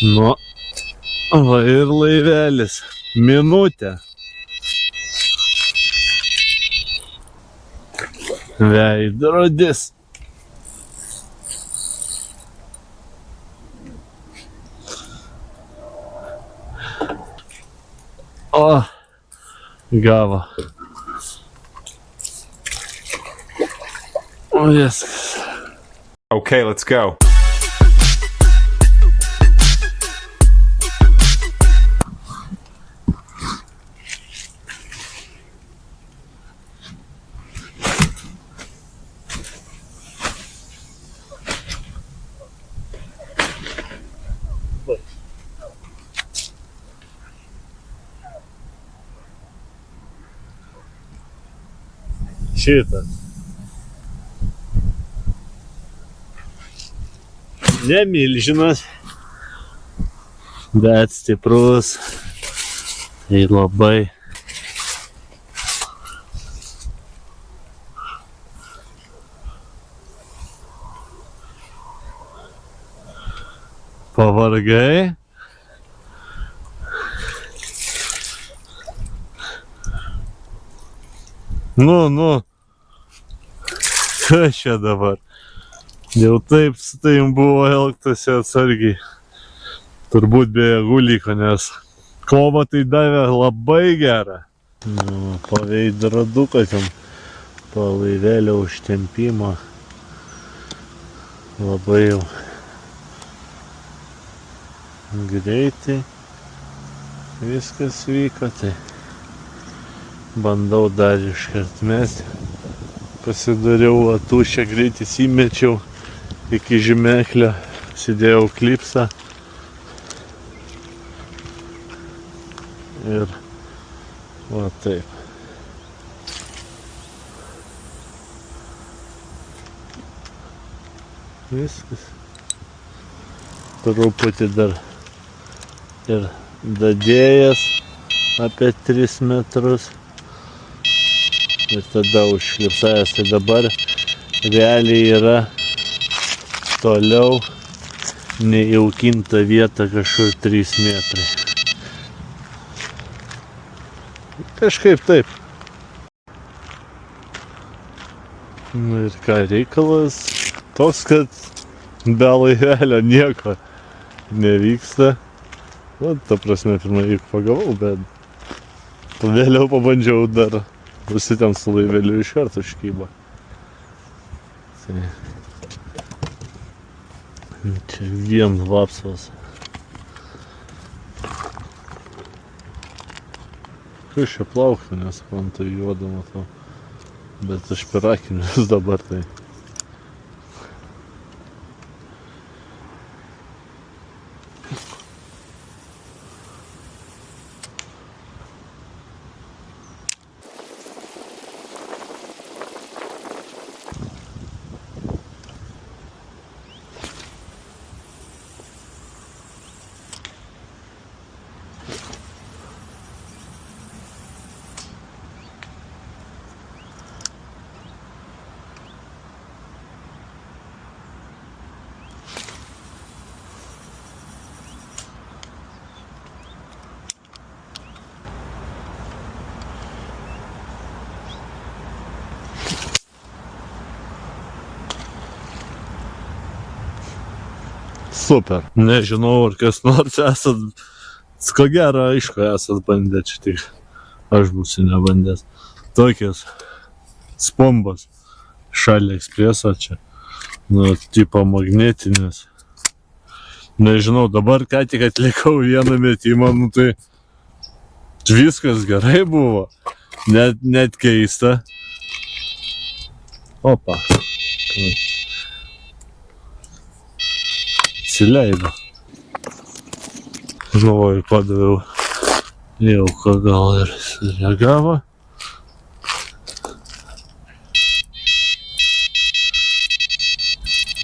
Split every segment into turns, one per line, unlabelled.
Nu, va ir laivelis. Minutė. Veidrodis. O, gavo. O, viskas.
Okay, let's go.
Šitas. Ne milžinas, bet stiprus. Tai labai. Pavargai. Nu. Kas čia dabar? Jau taip su tavim buvo elgtasi atsargiai. Turbūt be jėgų liko, nes kova tai davė labai gerą. Nu, po veidroduką ten, po laivelio užtempimo. Labai jau greitai viskas vyko, tai bandau dar iškart mesti. Pasidariau tuščią, greit įsimečiau iki žymeklio, sidėjau klipsą ir va taip. Viskas. Truputį dar ir dadėjęs apie 3 metrus. Ir tada užklipsavęs, tai dabar realiai yra toliau nejaukinta vieta kažkur 3 metrai. Kažkaip taip. Nu ir ką, reikalas toks, kad be laivelio nieko nevyksta. Nu, ta prasme, pirmą juk pagavau, bet vėliau pabandžiau dar. Visi ten su laiveliu iš karto užkybo. Tai čia vien vapsvas. Kas čia plaukti, nes man tai juoda matau. Bet aš per akinius dabar tai. Super. Nežinau, ar kas nors esat, ko gero, aišku, esat bandę, čia tik aš būsiu nebandęs. Tokias spombas šalia ekspreso čia, nu, tipo magnetinės. Nežinau, dabar ką tik atlikau vieną metimą, nu tai viskas gerai buvo, net keista. Opa. Atsileido. Galvoju, padaviau jauką, gal ir sureagavo.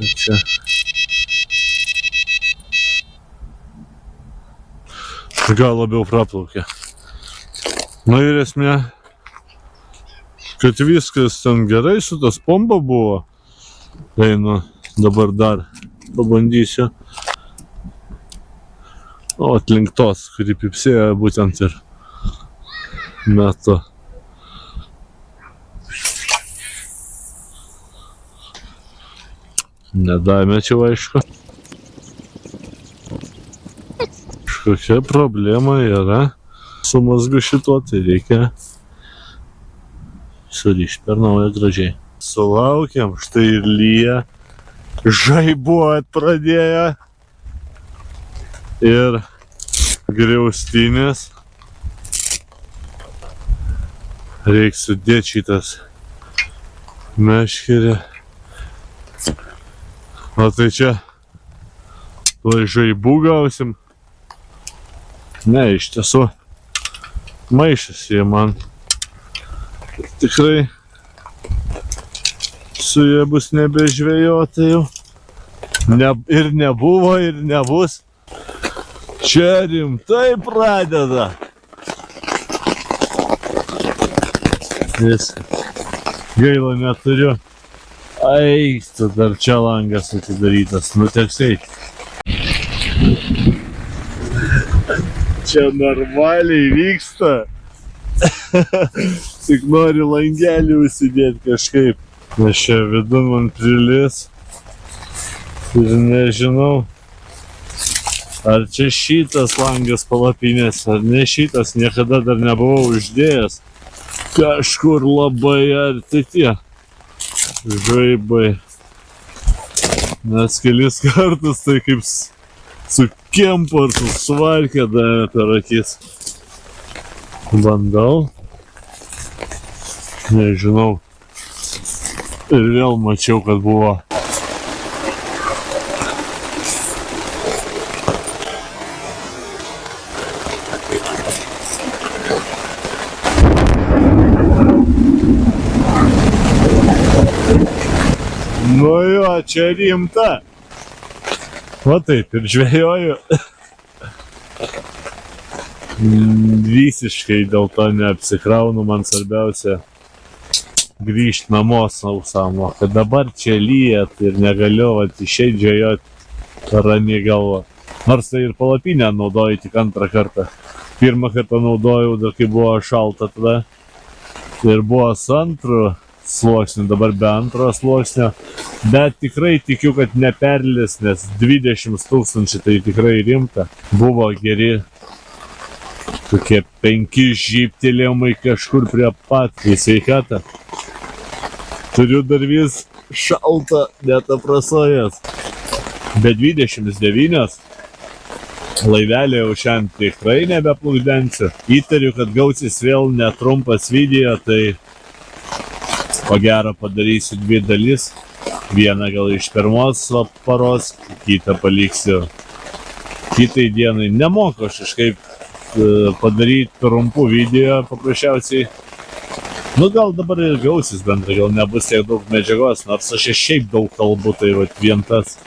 Čia. Gal labiau praplaukė. Nu ir esmė, kad viskas ten gerai su tas pomba buvo. Tai nu, dabar dar pabandysiu O, atlink tos, kuri pipsėjo būtent ir metu. Nedamečiau, aišku. Kažkokia problema yra su mazgu šituo, tai reikia surišti per naują gražiai. Sulaukiam, štai ir lyja, žaibuot pradėjo ir griaustinės. Reikia sudėti šitas meškerį. O tai čia tuoj žaibų gausim. Ne, iš tiesų maišas jie man. Tikrai su jie bus nebežvejoti jau. Ir nebuvo, ir nebus. Čia rimtai pradeda. Viskas. Gaila neturiu. Ai, tu dar čia langas atidarytas. Nu teksai. Čia normaliai vyksta. Tik noriu langelį užsidėti kažkaip. Nes čia vidun man prilis. Ir nežinau, ar čia šitas langas palapinės, ar ne šitas. Niekada dar nebuvau uždėjęs. Kažkur labai arti tie žaibai. Nes kelis kartus tai kaip su kemportu svarkė davė per akis. Bandau. Nežinau. Ir vėl mačiau, kad buvo. Nu jo, čia rimta. Va taip ir žvejoju. Visiškai dėl to neapsikraunu, man svarbiausia grįžti namo sausam, o kad dabar čia lyja ir negaliu išeit žvejoti ramiai galva. Nors tai ir palapinę naudoju tik antrą kartą. Pirmą kartą naudojau dar kai buvo šalta tada ir buvo su antru sluoksniu, dabar be antro sluoksnio. Bet tikrai tikiu, kad neperlis, nes 20 000 tai tikrai rimta. Buvo geri tokie 5 žyptelėjimai kažkur prie pat į sveikatą. Turiu dar vis šaltą, net aprasojęs. Be 29 laivelį jau šiandien tikrai nebeplukdensiu. Įtariu, kad gausis vėl netrumpas video, tai ko gero padarysiu 2 dalis. Vieną gal iš pirmos paros, kitą paliksiu kitai dienai. Nemoku aš kažkaip padaryti trumpų video paprasčiausiai. Nu gal dabar ir gausis bendrai, gal nebus tiek daug medžiagos, nors aš šiaip daug kalbu, tai vien tas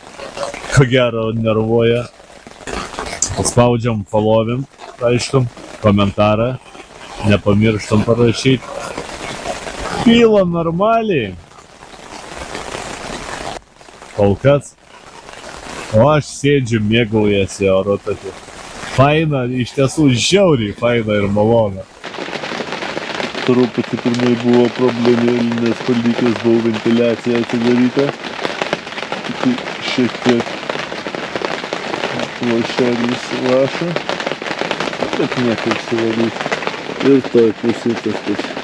ko gero nervuoja. Paspaudžiam followim, aišku, komentarą, nepamirštam parašyti. Pila normaliai. Kol kas. O aš sėdžiu, mėgaujasi oro tokiu. Faina, iš tiesų žiauriai faina ir malona. Truputį pirmai buvo problemėlį, nes palikęs daug ventiliaciją atidarytą. Tik šiek tiek lašelis laša. Bet niekaip suvalys. Ir toj pusė tas pats.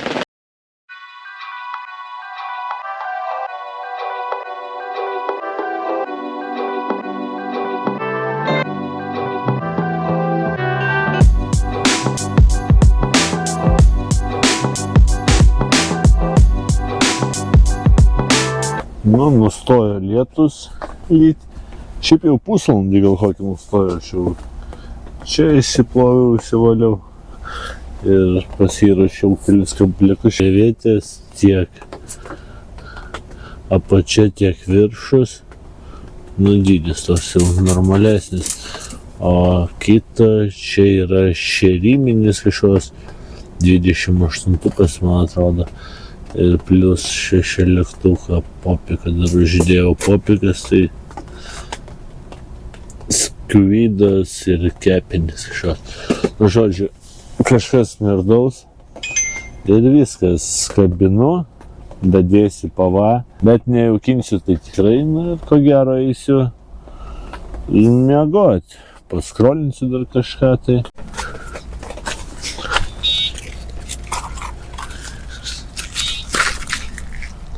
Nu, nustojo lietus lyt. Šiaip jau pusvalandį gal kokį nustojo. Aš jau čia įsiploviau, įsivaliau ir pasirašiau kelis kabliukus. Žievėtės tiek apačia, tiek viršus. Nu, dydis tos jau normalesnis. O kita čia yra šeriminis kažkoks 28-ukas, man atrodo. Ir plus 16 popiką dar uždėjau. Popikas tai kvydas ir kepenis kažkas. Žodžiu, kažkas smirdaus ir viskas, kabinu, dadėsiu pava, bet nejaukinsiu tai tikrai, ir ko gero eisiu miegoti. Paskrolinsiu dar kažką tai.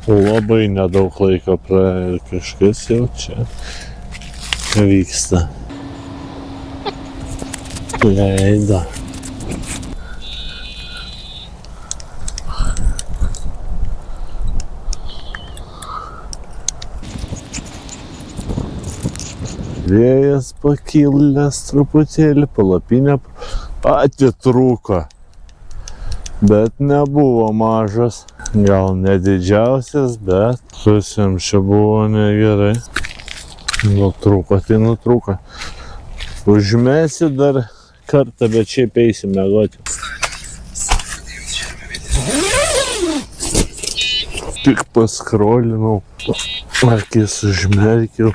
Labai nedaug laiko praėjo ir kažkas jau čia vyksta. Leido. Vėjas pakilęs truputėlį, palapinė atitrūko, bet nebuvo mažas. Gal nedidžiausias, bet kas jam čia buvo negerai. Nutrūko, tai nutrūko. Užmesiu dar kartą, bet šiaip eisim miegoti. Tik paskrolinau, akis užmerkiau.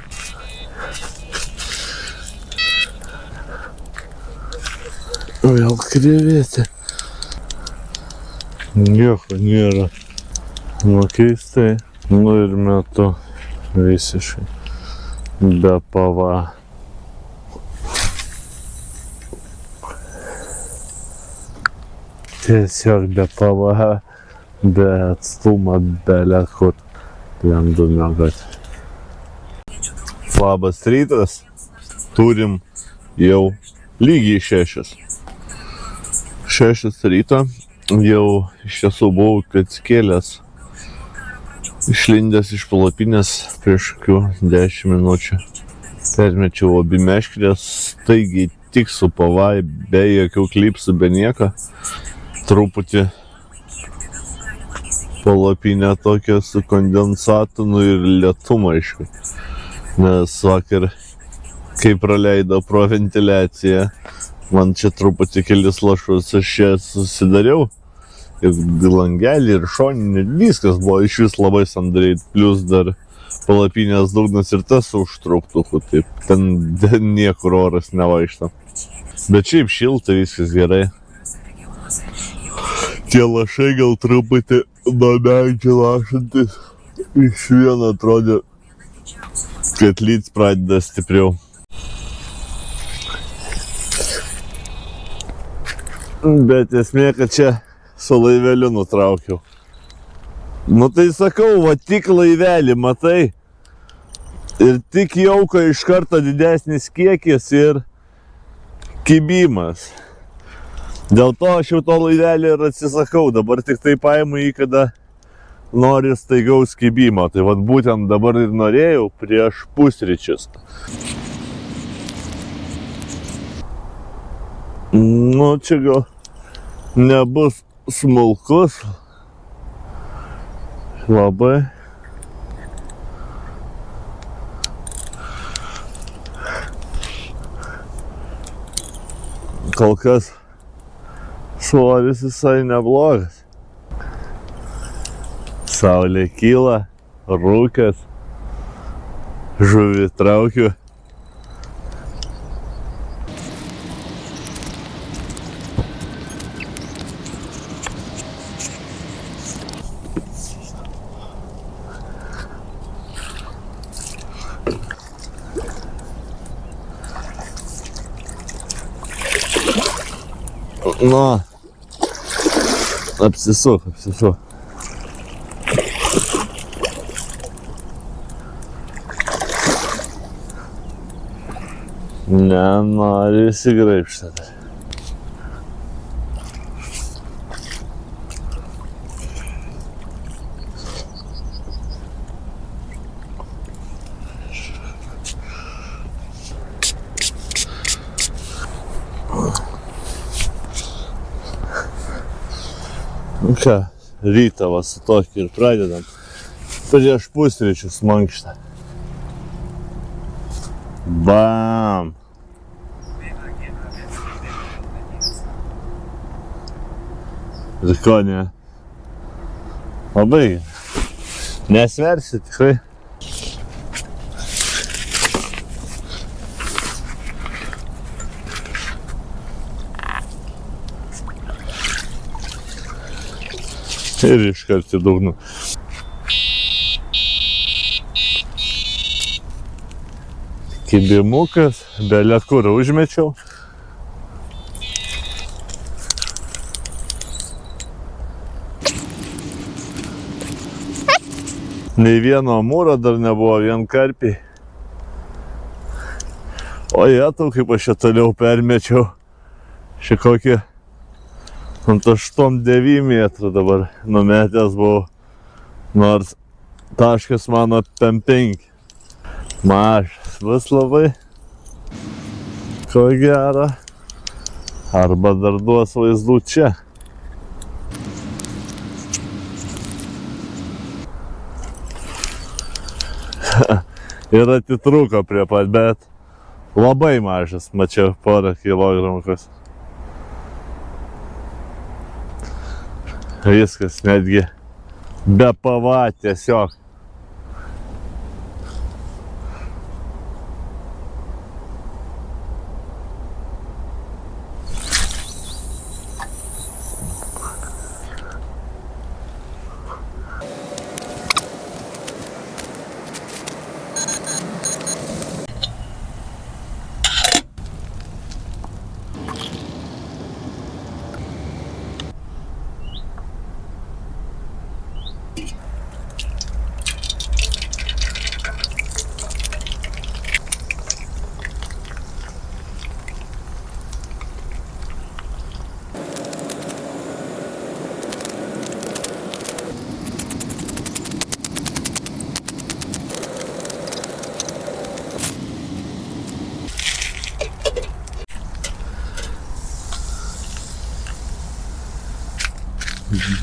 Vėl krevetė. Nieko nėra. Nu keistai. Nu ir metu visiškai be pava. Tiesiog be pava, be atstumo, bele kur. Lendu miegoti. Labas rytas. Turim jau lygiai 6. 6 ryto. Jau iš tiesų buvau atsikėlęs, išlindęs iš palapinės prieš kokių 10 minučių. Permečiau abi meškerės, staigiai tik su pavai, be jokių klipsų, be nieko. Truputį palapinė tokia su kondensatu, ir lietumu, aišku. Nes vakar, kai praleido pro ventiliaciją, man čia truputį kelis lašus aš čia susidariau. Ir langelį, ir šoninį, viskas buvo iš vis labai sandariai, plus dar palapinės dugnas ir tas užtrauktukų, taip ten niekur oras nevaikšto. Bet šiaip šilta, viskas gerai. Tie lašai gal truputį nuo medžių lašantis, iš vieno atrodė, kad lyts pradeda stipriau. Bet esmė, kad čia su laiveliu nutraukiau. Nu tai sakau, va tik laivelį, matai? Ir tik jauko iš karto didesnis kiekis ir kibimas. Dėl to aš jau to laivelį ir atsisakau. Dabar tik tai paimu jį, kada nori staigaus kibimo. Tai vat būtent dabar ir norėjau prieš pusryčius. Nu čia gal nebus smulkus labai. Kol kas svoris visai neblogas. Saulė kyla, rūkas, žuvį traukiu. Nu, apsisuk. Nenori įsigraibšti. Nu ką, rytą va su tokiu ir pradedam. Prieš pusryčius mankštą. Bam! Ir ko ne? Labai. Nesversi tikrai. Ir iškart į dugną. Kibimukas, belet kur užmečiau. Nei vieno amūro dar nebuvo, vien karpiai. O jetau, kaip aš čia toliau permečiau. Šia kokį ant 8-9 metrų dabar numetęs buvau. Nors taškas mano 5. Mažas, vis labai. Ko gero. Arba dar duos vaizdų čia. Ir atitrūko prie pat, bet labai mažas, mačiau porą kilogramų kas. Viskas netgi be pava tiesiog.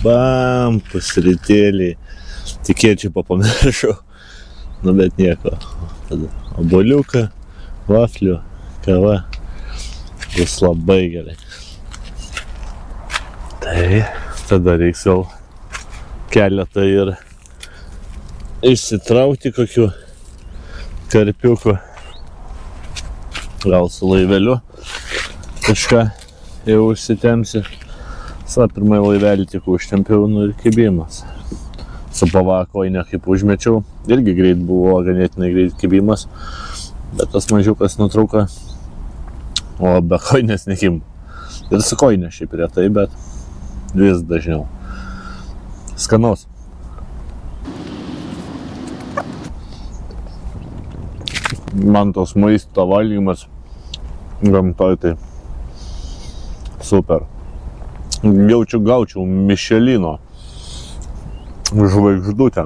Bam, pusrytėliai. Tikėčiau pamiršau. Nu bet nieko. Tada obuoliuką, vaflių, kava. Bus labai gerai. Tai tada reiks jau keletą ir išsitraukti kokių karpiukų. Gal su laiveliu kažką jau užsitemsi. Pirmąjį laivelį tik užtempiau, ir kibimas. Su pavakoinė kaip užmečiau, irgi greit buvo, ganėtinai greit kibimas, bet tas mažiukas nutrūko, o be koinės nekimbo. Ir su koinė šiaip retai, bet vis dažniau. Skanaus. Man tos maisto valgymas gamtoj tai super. Jaučiu gaučiau Mišelino žvaigždutę.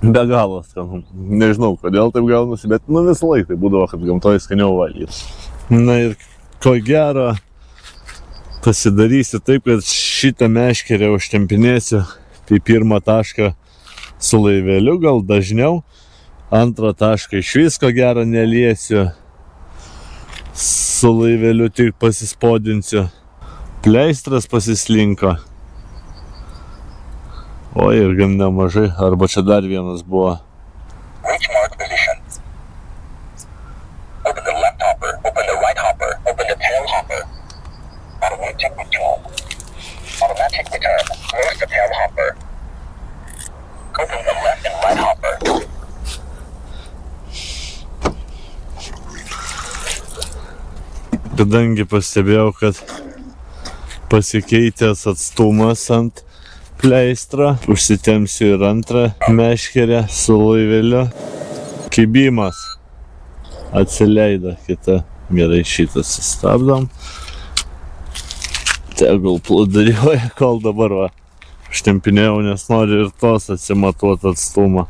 Be galo skanu. Nežinau, kodėl taip gaunasi, bet visą laiką tai būdavo, kad gamtoje skaniau valgyti. Na ir ko gero pasidarysiu taip, kad šitą meškerę užtempinėsiu į pirmą tašką su laiveliu, gal dažniau. Antrą tašką iš visko gero neliesiu. Su laiveliu tik pasispodinsiu. Pleistras pasislinko. O ir gan nemažai. Arba čia dar vienas buvo.
Reach mark position. Open the left hopper, open the right hopper, open the tail hopper. Automatic return. Automatic return. Close the tail hopper. Open the left and right hopper.
Kadangi pastebėjau, kad pasikeitęs atstumas ant pleistro, užsitemsiu ir antrą meškerę su laiveliu. Kibimas atsileido, kita. Gerai, šitą sustabdom. Tegul plūduriuoja, kol dabar va užtempinėjau, nes noriu ir tos atsimatuoti atstumą.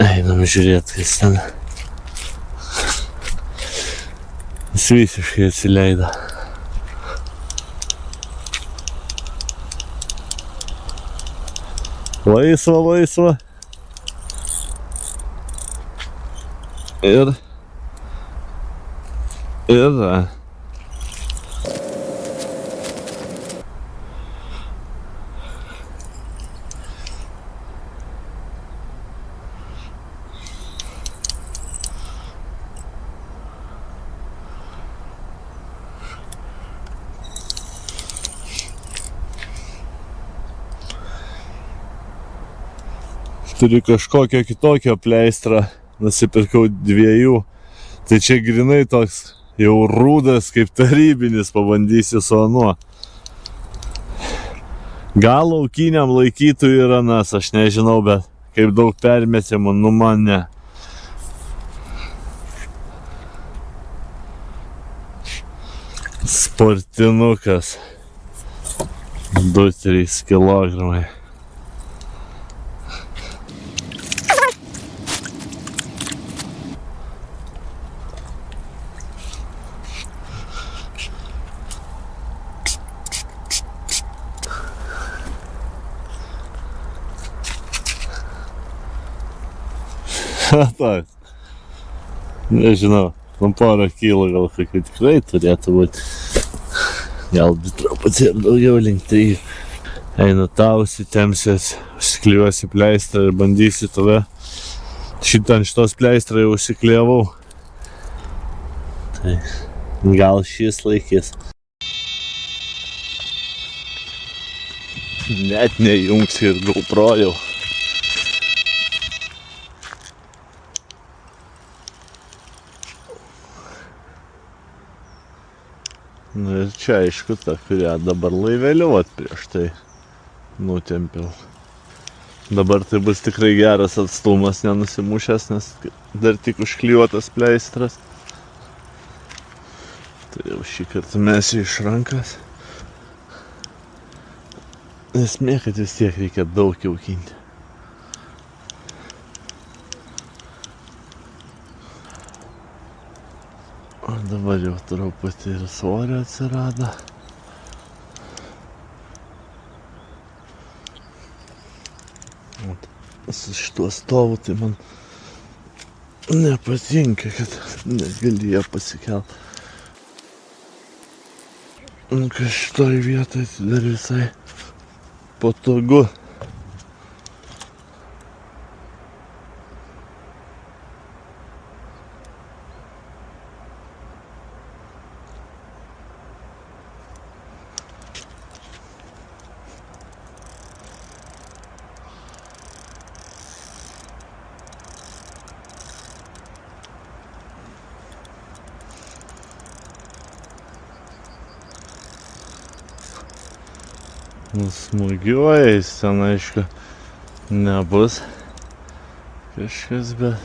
Einam žiūrėti, kas ten. Jis visiškai atsileido. Laisva, laisva. Ir turiu kažkokią kitokią pleistrą, nusipirkau 2. Tai čia grinai toks jau rūdas kaip tarybinis, pabandysiu su anuo. Gal laukiniam laikytų ir anas, aš nežinau, bet kaip daug permetimų, nu man ne. Sportinukas 2-3 kilogramai. Toks. Nežinau, porą kilų gal kokių tikrai turėtų būti. Galbūt truputį ir daugiau link 3. Einu tau, užsitemsiuos, užsiklijuosiu pleistrą ir bandysiu tave. Šitą ant šitos pleistrą jau užsiklijavau. Tai gal šis laikys. Net nejungsiu ir GoPro jau. Nu ir čia aišku ta, kurią dabar laiveliu prieš tai nutempiau. Dabar tai bus tikrai geras atstumas, nenusimušęs, nes dar tik užklijuotas pleistras. Tai jau šį kartą mesiu iš rankas. Esmė, kad vis tiek reikia daug jaukinti. O dabar jau truputį ir svorio atsirado. Su šituo stovu tai man nepatinka, kad negali ją pasikelt. Kad šitoj vietoj dar visai patogu. Smūgiuojais ten, aišku, nebus kažkas, bet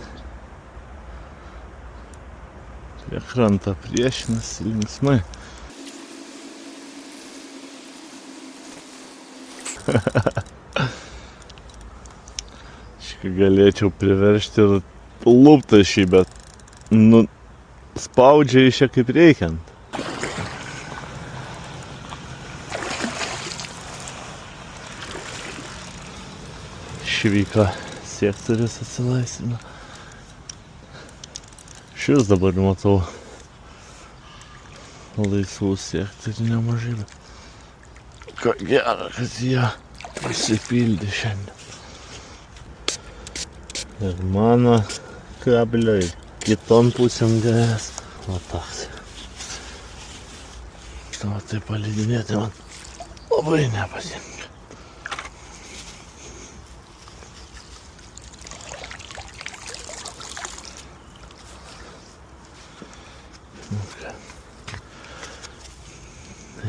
prie krantą priešinasi linksmai. Aišku, galėčiau priveršti ir luptą šį, bet spaudžia iš čia kaip reikiant. Švyko sektorius atsilaisvino. Šis dabar matau laisvų sektorių nemažai, bet ko gero, kad jie pasipildė šiandien. Ir mano kablio ir kiton pusėm gavęs. O toks. Šitą tai palydinėti man labai nepatinka.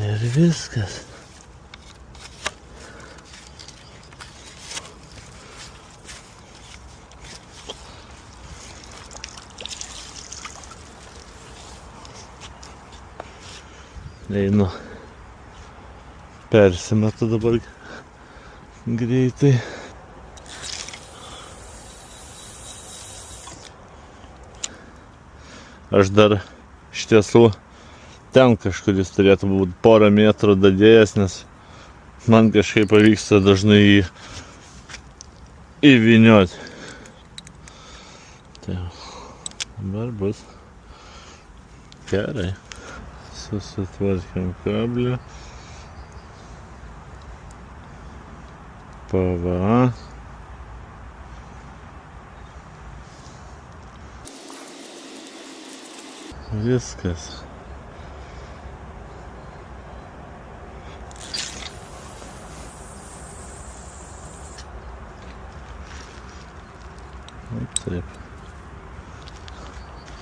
Ir viskas. Einu. Persimetu dabar greitai. Aš dar iš tiesų ten kažkuris turėtų būti porą metrų dadėjęs, nes man kažkaip pavyksta dažnai jį įvynioti. Tai dabar bus gerai. Susitvarkėm kablį. PVA. Viskas.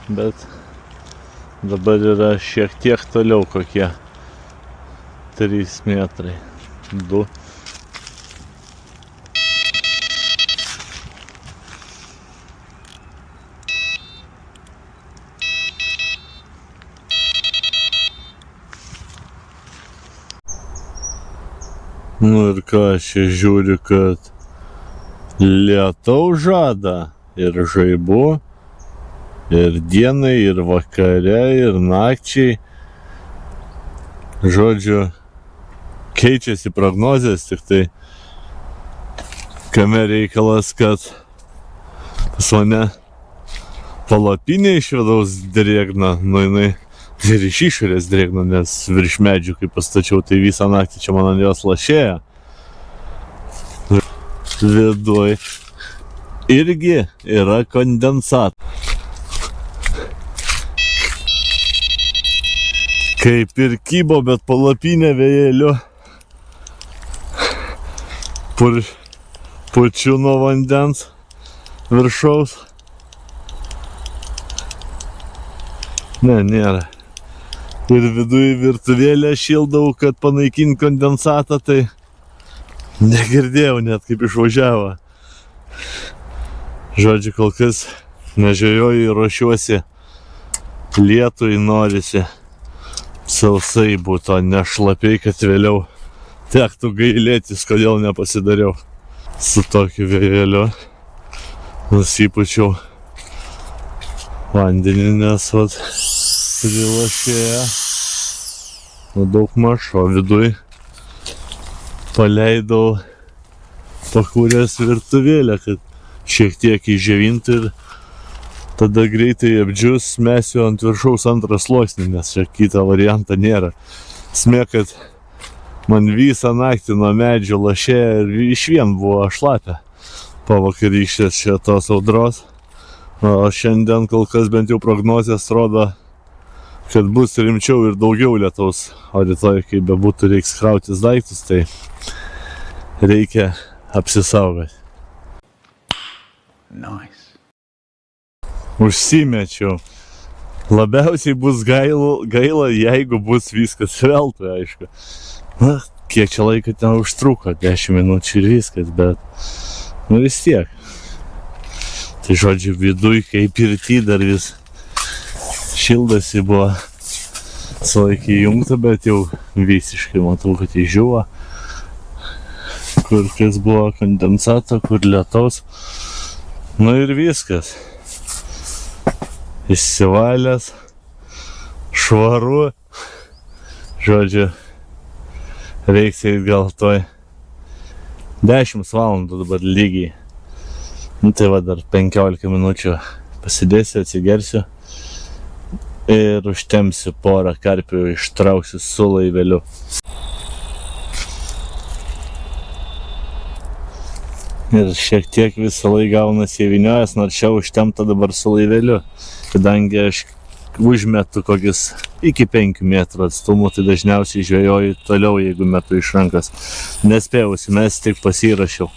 bet dabar yra šiek tiek toliau, kokie 3 metrai. 2. Nu ir ką, aš čia žiūriu, kad lietaus žada ir žaibu, ir dienai, ir vakare, ir nakčiai. Žodžiu, keičiasi prognozės, tik tai kame reikalas, kad pas mane palapinė iš vidaus drėgna, nu jinai ir iš išorės drėgna, nes virš medžių, kai pastačiau, tai visą naktį čia man ant jos lašėjo. Viduj irgi yra kondensat. Kaip ir kybo, bet palapinė vėjėliu. Pučiu nuo vandens viršaus. Ne, nėra. Ir viduj virtuvėlę šildau, kad panaikint kondensatą, tai negirdėjau net kaip išvažiavo. Žodžiu, kol kas nežvejoju ir ruošiuosi lietui, norisi sausai būtų, ne šlapiai, kad vėliau tektų gailėtis, kodėl nepasidariau. Su tokiu vėjeliu nusipučiau vandenį, nes vat prilašėjo daug maž, o viduj paleidau pakūręs virtuvėlę, kad šiek tiek įžievinti ir tada greitai apdžius, mesiu ant viršaus antrą sluoksnį, nes čia kitą variantą nėra. Esmė, kad man visą naktį nuo medžio lašėjo ir išvien buvo šlapia po vakarykštės čia tos audros. O šiandien kol kas bent jau prognozės rodo, kad bus rimčiau ir daugiau lietaus, o rytoj, kai bebūtų, reiks krautis daiktus, tai reikia apsisaugoti.
Nice.
Užsimečiau. Labiausiai bus gaila, jeigu bus viskas veltui, aišku. Na, kiek čia laiko ten užtruko, 10 minučių ir viskas, bet vis tiek. Tai žodžiu, viduj, kaip pirty dar vis šildasi buvo sulaikį įjungta, bet jau visiškai matau, kad įžiūva. Kur kas buvo kondensato, kur lietaus. Nu ir viskas. Išsivalęs, švaru. Žodžiu, reiks eit gal toj 10 valandų dabar lygiai. Nu tai va, dar 15 minučių pasidėsiu, atsigersiu ir užtemsiu porą karpių, ištrauksiu su laiveliu. Ir šiek tiek visą laiką gaunasi įvyniojas, nors čia užtemta dabar su laiveliu, kadangi aš užmetu kokius iki 5 metrų atstumų, tai dažniausiai žvejoju toliau, jeigu metu iš rankos. Nespėjusi, mes tik pasirašiau.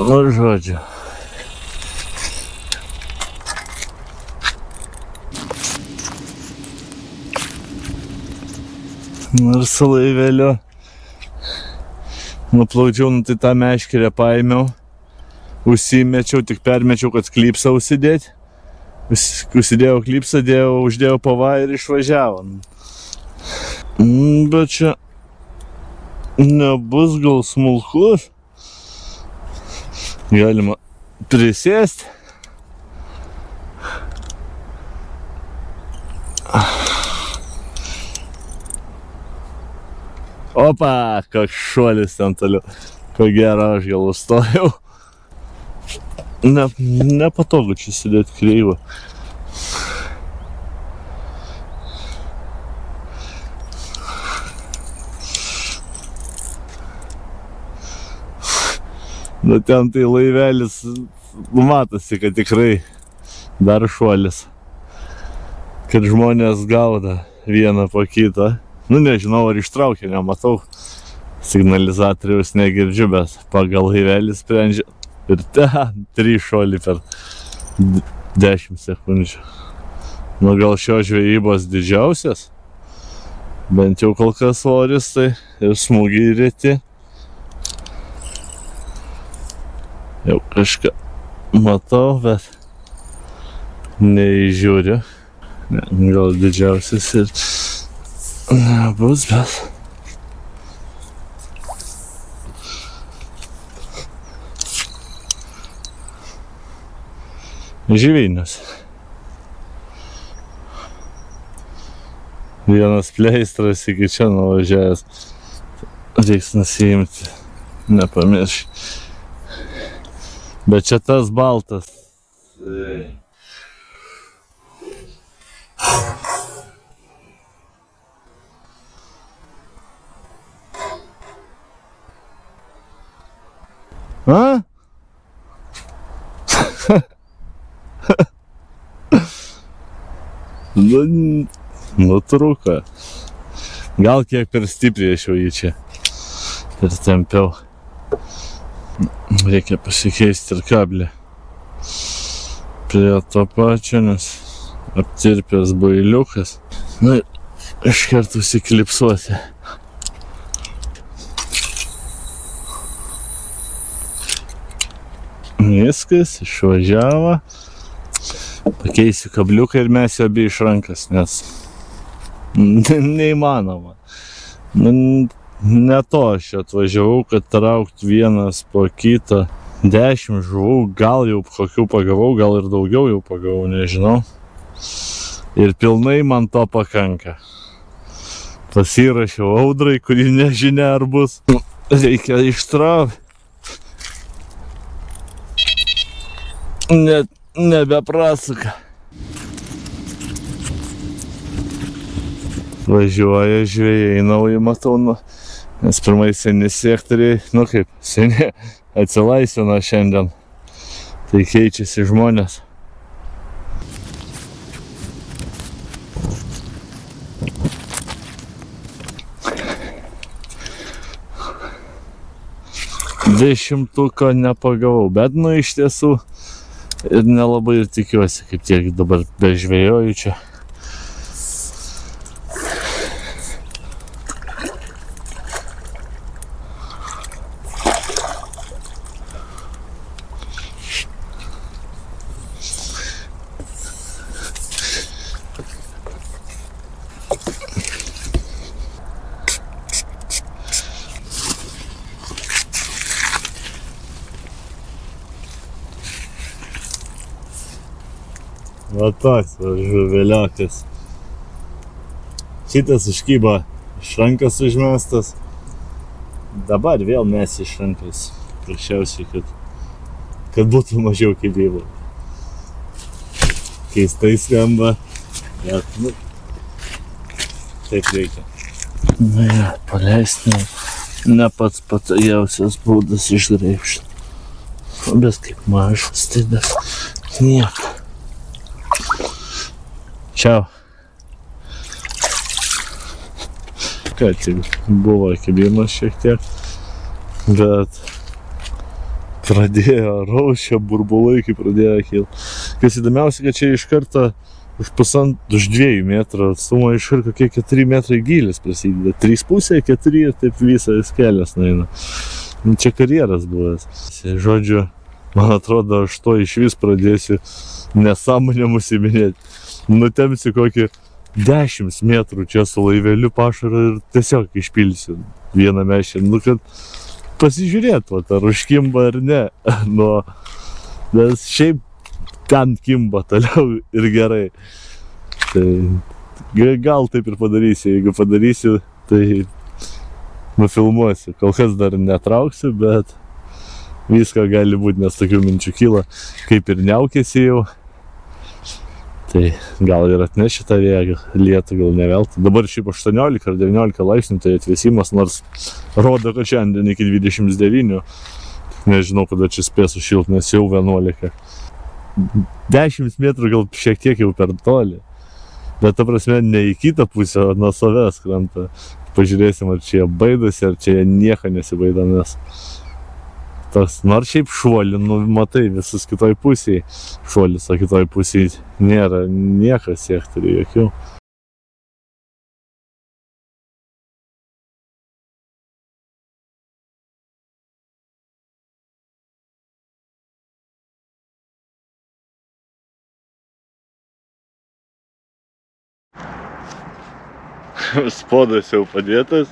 Nu, žodžiu. Ir su laiveliu nuplaudžiau, tai tą meškerę paėmiau, užsimečiau, tik permečiau, kad klipsą užsidėti. Užsidėjau klipsą, uždėjau pavą ir išvažiavo. Bet čia nebus gal smulkus. Galima prisėsti. Opa, koks šuolis ten toliau. Ko gero, aš gal užstojau. Nepatogu čia sėdėti kreivą. Nu ten tai laivelis, matosi, kad tikrai dar šuolis. Kad žmonės gauda vieną po kitą. Nu nežinau, ar ištraukė, nematau. Signalizatoriaus negirdžiu, bet pagal laivelį sprendžia. Ir ten 3 šuolį per 10 sekundžių. Nu gal šios žvejybos didžiausias, bent jau kol kas svoris, tai ir smūgiai reti. Jau kažką matau, bet neįžiūriu. Ne, gal didžiausias ir nebus, bet... Žyvynius. Vienas pleistras iki čia nuvažiavęs. Reiks nusiimti. Nepamiršk. Bet čia tas baltas. A? Nutrūko. Gal kiek per stipriai aš jau jį čia pertempiau. Reikia pasikeisti ir kablį prie to pačio, nes aptirpęs bailiukas. Nu ir iš karto užsiklipsuoti. Viskas, išvažiavo. Pakeisiu kabliuką ir mes jo abi iš rankas, nes neįmanoma. Ne to aš čia atvažiavau, kad traukt vienas po kitą. 10 žuvų, gal jau kokių pagavau, gal ir daugiau jau pagavau, nežinau. Ir pilnai man to pakanka. Pasirašiau audrai, kuri nežinia ar bus. Reikia ištraukti. Net nebeprasuka. Važiuoja žvejai nauji, matau, nes pirmai seni sektoriai, nu kaip, seni atsilaisvino šiandien. Tai keičiasi žmonės. Dešimtuko nepagavau, bet nu iš tiesų ir nelabai ir tikiuosi, kaip tiek dabar bežvėjoju čia. Va toks žuveliakas. Šitas užkybo iš rankas užmestas. Dabar vėl mes iš rankas. Prašiausiai, kad būtų mažiau kibybų. Keistai skamba. Bet, nu, taip reikia. Na ja, paleisti ne pats patogiausias būdas išdreipšti. Bet kaip mažas, tai dar nieko. Čiau. Ką tik buvo kibimas šiek tiek, bet pradėjo raušia burbulai, kai pradėjo kilti. Kas įdomiausia, kad čia iš karto už 2 metrų atstumo iš karto kokie 4 metrai gylis prasideda. 3,5, 4 ir taip visas kelias nueina. Čia karjeras buvęs. Žodžiu, man atrodo, aš to iš vis pradėsiu nesąmonėm užsiiminėti. Nutempsiu kokį 10 metrų čia su laiveliu pašarą ir tiesiog išpilsiu vieną meškerę. Nu, kad pasižiūrėt, ar užkimba ar ne. Nu, nes šiaip ten kimba toliau ir gerai. Tai gal taip ir padarysiu. Jeigu padarysiu, tai nufilmuosiu. Kol kas dar netrauksiu, bet viską gali būti, nes tokių minčių kyla. Kaip ir niaukėsi jau. Tai gal ir atneš šitą vėją, lietų gal neveltą. Dabar šiaip 18 ar 19 laipsnių, tai atvėsimas, nors rodo, kad šiandien iki 29. Nežinau, kada čia spės sušilt, nes jau 11. 10 metrų gal šiek tiek jau per toli. Bet ta prasme, ne į kitą pusę, o nuo savęs krenta. Pažiūrėsim, ar čia jie baidosi, ar čia jie nieko nesibaido, nes Tas, nors šiaip šuolį, nu, matai, visus kitoj pusėje šuolis, o kitoj pusėje nėra niekas sektorių jokių. Spodas jau padėtas,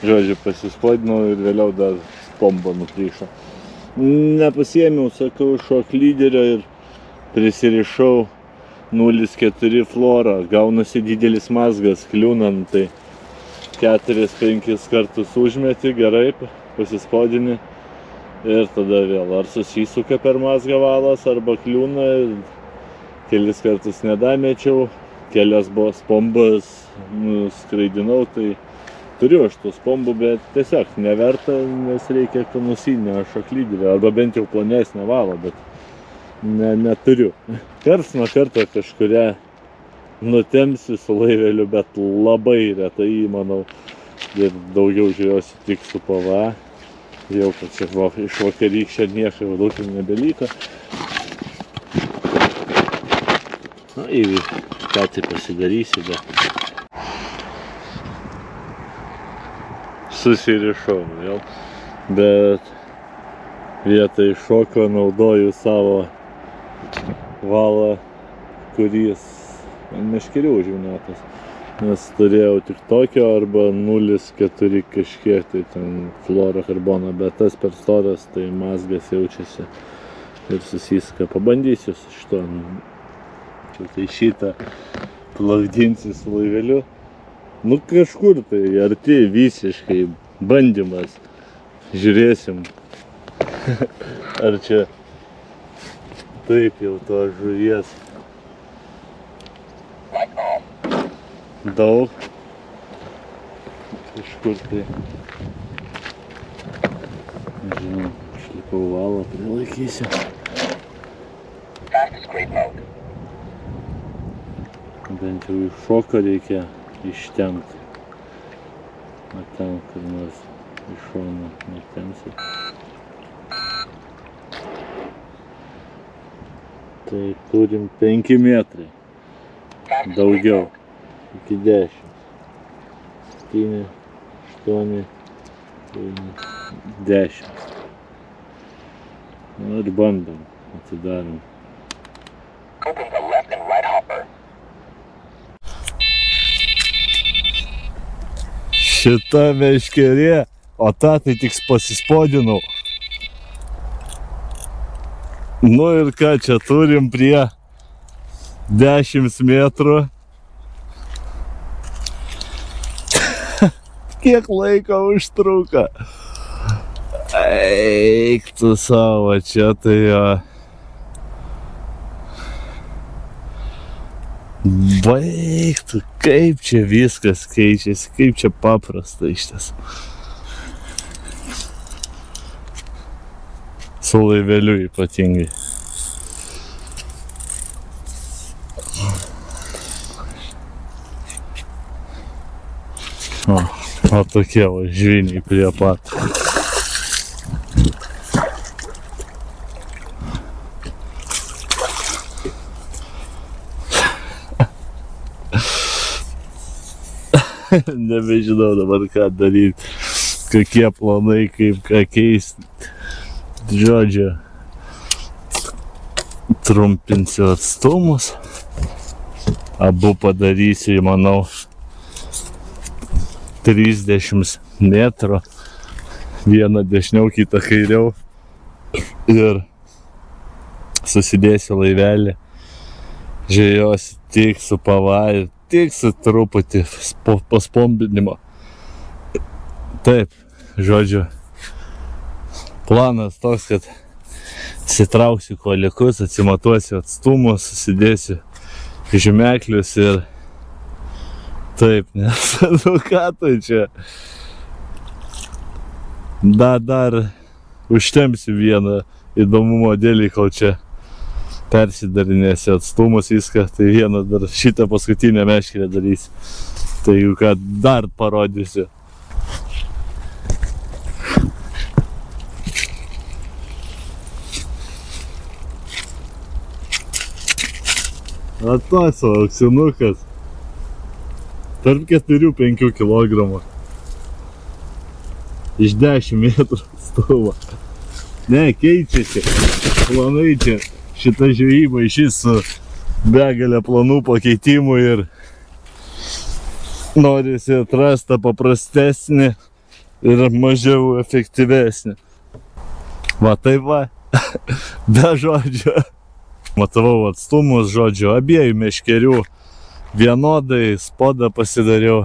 žodžiu, pasispodinau ir vėliau dar spomba nuplyšo. Nepasiėmiau, sakau, šok lyderio ir prisirišau 0,4 florą. Gaunasi didelis mazgas kliūnant, tai 4-5 kartus užmeti, gerai, pasispodini ir tada vėl ar susisuka per mazgą valas, arba kliūna. Kelis kartus nedamečiau, kelias buvo spombas skraidinau, tai turiu aš tų spombų, bet tiesiog neverta, nes reikia konusinio šoklyderio, arba bent jau plonesnio valo, bet neturiu. Karts nuo karto kažkuria nutempsiu su laiveliu, bet labai retai, manau, ir daugiau žiūrėsiu tik su PVA. Jau kad čia iš vakarykščio nieko jau daug nebelyko. Na, ką tai pasidarysiu, susirišau jau, bet vietoj šoko naudoju savo valą, kuris meškerių užvinėtas, nes turėjau tik tokio arba 0,4 kažkiek, tai ten fluorokarbono, bet tas per storas, tai mazgas jaučiasi ir susisuka. Pabandysiu su šito, tai šitą plukdinsiu su laiveliu. Nu kažkur tai arti visiškai bandymas. Žiūrėsim, ar čia taip jau to žuvies daug. Kažkur tai, nežinau, išlikau valą, prilaikysiu. Bent jau iš šoko reikia ištempti. O ten, kur nors iš šono netempsi. Tai turim 5 metrai. Daugiau. Iki 10. 7, 8, 10. Nu ir bandom. Atidarom.
Open the left and right hopper.
Šita meškerė, o tą tai tik pasispodinau. Nu ir ką čia turim prie 10 metrų. Kiek laiko užtruko. Eik tu savo, čia tai jo. Baigtų, kaip čia viskas keičiasi, kaip čia paprasta iš tiesų. Su laiveliu ypatingai. O tokie va žviniai prie pat. Nebežinau dabar ką daryti, kokie planai, kaip ką keisti. Žodžiu, trumpinsiu atstumus, abu padarysiu, manau, 30 metrų, vieną dešiniau, kitą kairiau ir susidėsiu laivelį, žvejosiu tik su PVA ir tik su truputį paspombinimo. Taip, žodžiu, planas toks, kad atsitrauksiu kuoliukus, atsimatuosiu atstumus, susidėsiu žymeklius ir taip, nes nu ką tai čia. Dar užtempsiu vieną įdomumo dėlį, kol čia persidarinėsiu atstumus viską, tai vieną dar šitą paskutinę meškerę darysiu. Tai jeigu ką dar parodysiu. Atas, auksinukas. Tarp 4-5 kilogramų. Iš 10 metrų stova. Ne, keičiasi. Planai čia. Šita žvejyba išis su begalė planų pakeitimų ir norisi atrasti paprastesnį ir mažiau efektyvesnį. Va taip va, be žodžio. Matavau atstumus, žodžiu, abiejų meškerių vienodai, spodą pasidariau.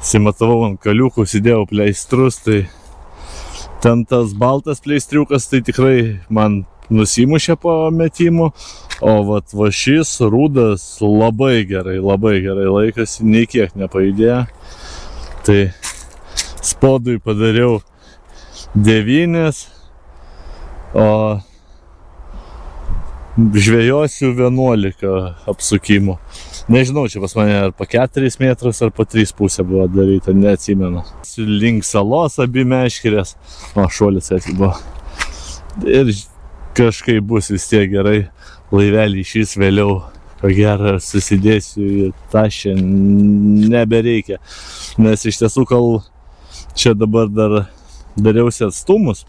Simatavau ant kaliukų, įsidėjau pleistrus, tai ten tas baltas pleistriukas tai tikrai man nusimušė po metimų, o va šis rūdas labai gerai laikasi, nei kiek nepajudėjo. Tai spodui padariau 9, o žvejosiu 11 apsukimų. Nežinau, čia pas mane ar po 4 metrus, ar po 3,5 buvo daryta, neatsimenu. Link salos abi meškerės, o šuolis buvo. Ir kažkaip bus vis tiek gerai, laivelį šis vėliau, ko gero, susidėsiu į tašę, nebereikia. Nes iš tiesų, kol čia dabar dar dariausi atstumus,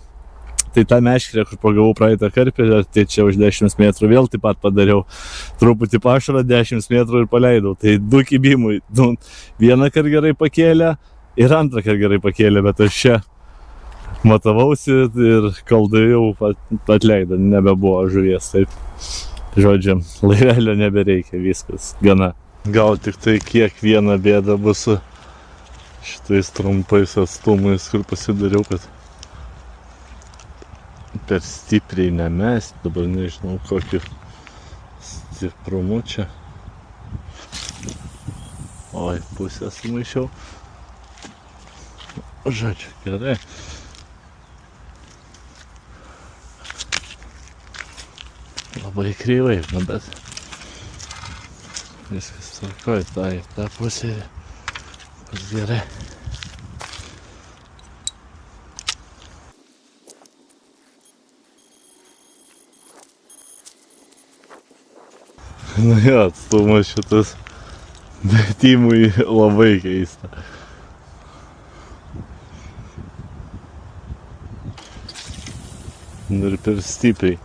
tai tą meškerę, kur pagavau praeitą karpį, tai čia už 10 metrų vėl taip pat padariau truputį pašarą, 10 metrų ir paleidau. Tai 2 kibimui, vieną kart gerai pakėlė ir antrą kart gerai pakėlė, bet aš čia matavausi ir kol daviau atleido, nebebuvo žuvies. Taip, žodžiu, laivelio nebereikia, viskas gana. Gal tik tai kiek viena bėda bus su šitais trumpais atstumais, kur pasidariau, kad per stipriai nemesti, dabar nežinau kokiu stiprumu čia. Oi, pusę sumaišiau. Žodžiu, gerai. Labai kreivai, bet viskas tvarkoj, tą pusę bus gerai. Nu jo, atstumas šitas metimui labai keista. Ir per stipriai.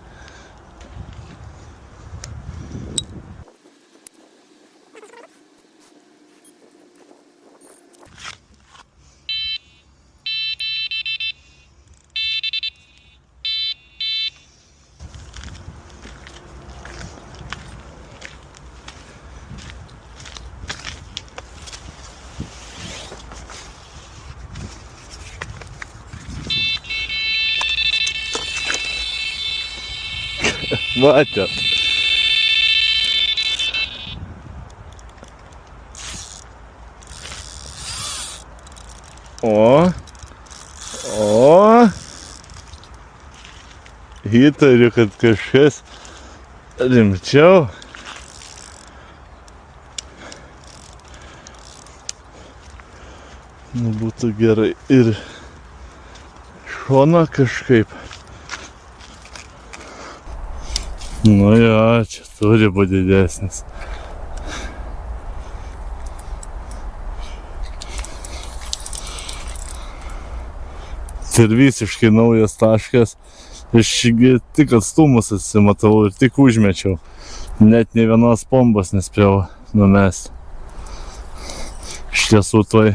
Matė. Įtariu, kad kažkas rimčiau. Nu, būtų gerai ir šoną kažkaip. Nu jo, čia turi būti didesnis. Ir visiškai naujas taškas. Aš tik atstumus atsimatavau ir tik užmečiau. Net ne vienos bombos nespėjau numesti. Iš tiesų toj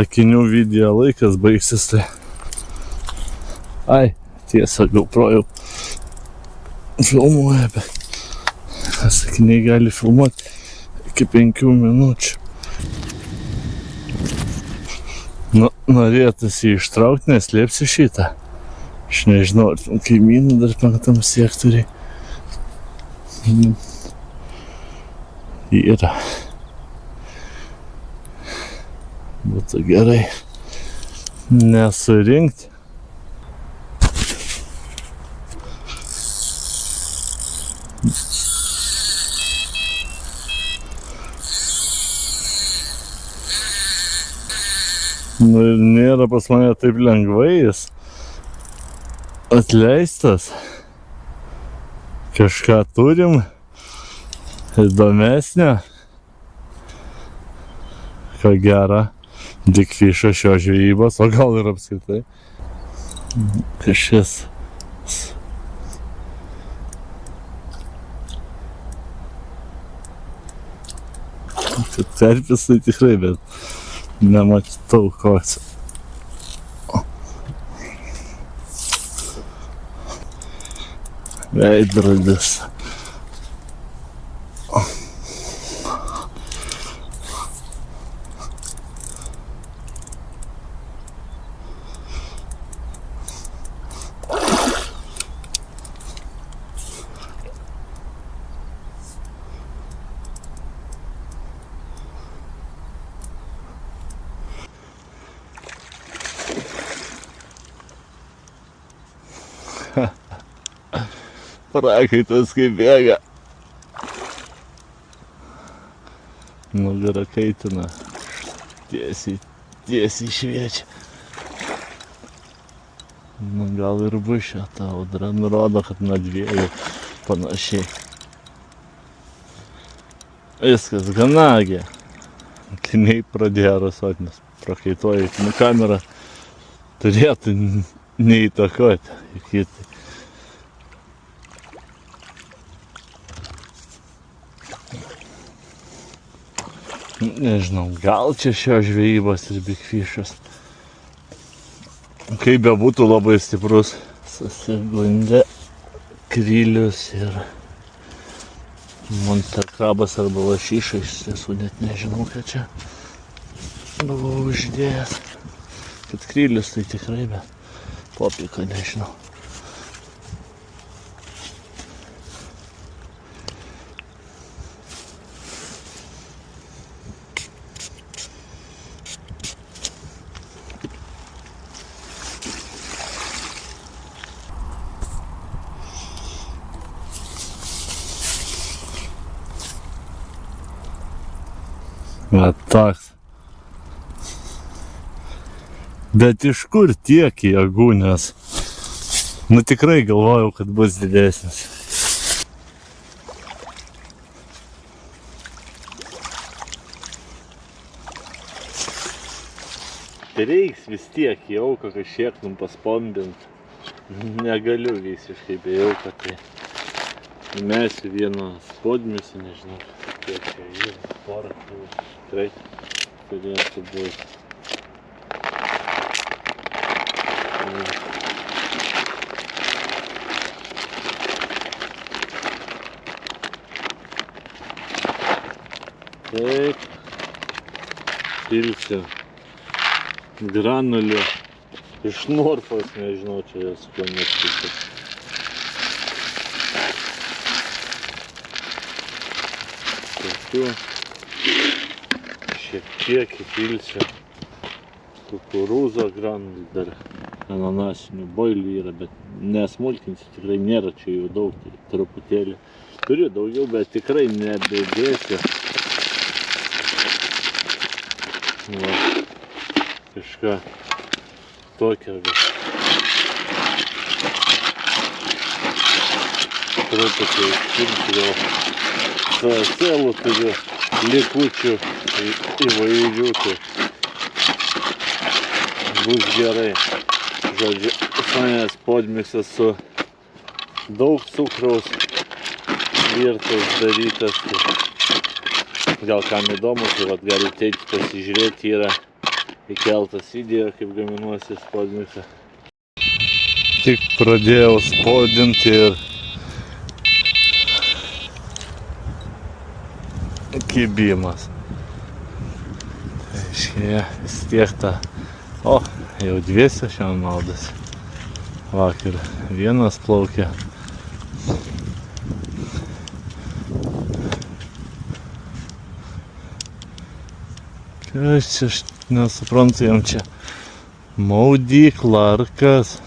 akinių video laikas baigsis, tai... Ai, tiesa, GoPro jau filmuoja, bet akiniai gali filmuoti iki 5 minučių. Nu, norėtųsi ištraukti, neslėpsiu šitą. Aš nežinau, ar tam kaimynų dar 5 sektoriai yra. Būtų gerai nesurinkti. Nu ir nėra pas mane taip lengvai jis atleistas. Kažką turim, įdomesnė, ko gera, dikfišo šio žvejybos, o gal ir apskritai. Šis terpis tai tikrai, bet nematau koks. Veidrodis. Prakaitas kaip bėga. Nugarą kaitina. Tiesiai šviečia. Nu, gal ir bus šią ta audra. Nurodo, kad nuo 2 panašiai. Viskas ganagė. Akiniai pradėjo rasot, nes prakaituoja. Nu, kamera turėtų neįtakoti. Kitai. Nežinau, gal čia šio žvejybos ir bigfishas. Kaip bebūtų labai stiprus, susigundė krylius ir monsterkrabas arba lašiša, iš tiesų net nežinau, ką čia buvau uždėjęs. Kad krylius tai tikrai, bet popika nežinau. Va toks. Bet iš kur tiek jėgų, nes nu tikrai galvojau, kad bus didesnis. Tai reiks vis tiek jauką kažkiek paspombint. Negaliu visiškai be jauką, tai įmesiu vieną spodmiusį, nežinau, kiek čia yra, porą, tikrai turėtų būti. Taip, pilsiu granulių iš Norfos, nežinau, čia jas kuo neskaičiu. Tokių šiek tiek įpilsiu kukurūzo granulį, dar ananasinių boilių yra, bet nesmulkinsiu, tikrai nėra čia jų daug, tai truputėlį. Turiu daugiau, bet tikrai nebedėsiu. Va, kažką tokio, bet truputį išpilsiu, gal sėlų turiu likučių įvairių, tai bus gerai. Žodžiu, manęs podmiksas su daug cukraus virtas, darytas. Tai gal kam įdomu, tai vat galite eiti pasižiūrėti, yra įkeltas video, kaip gaminuosi spodmiksą. Tik pradėjau spodinti ir kibimas. Tai iškėja vis tiek tą. O, jau dviese šiandien maudas. Vakar vienas plaukė. Aš čia nesuprantu, jam čia maudykla ar kas.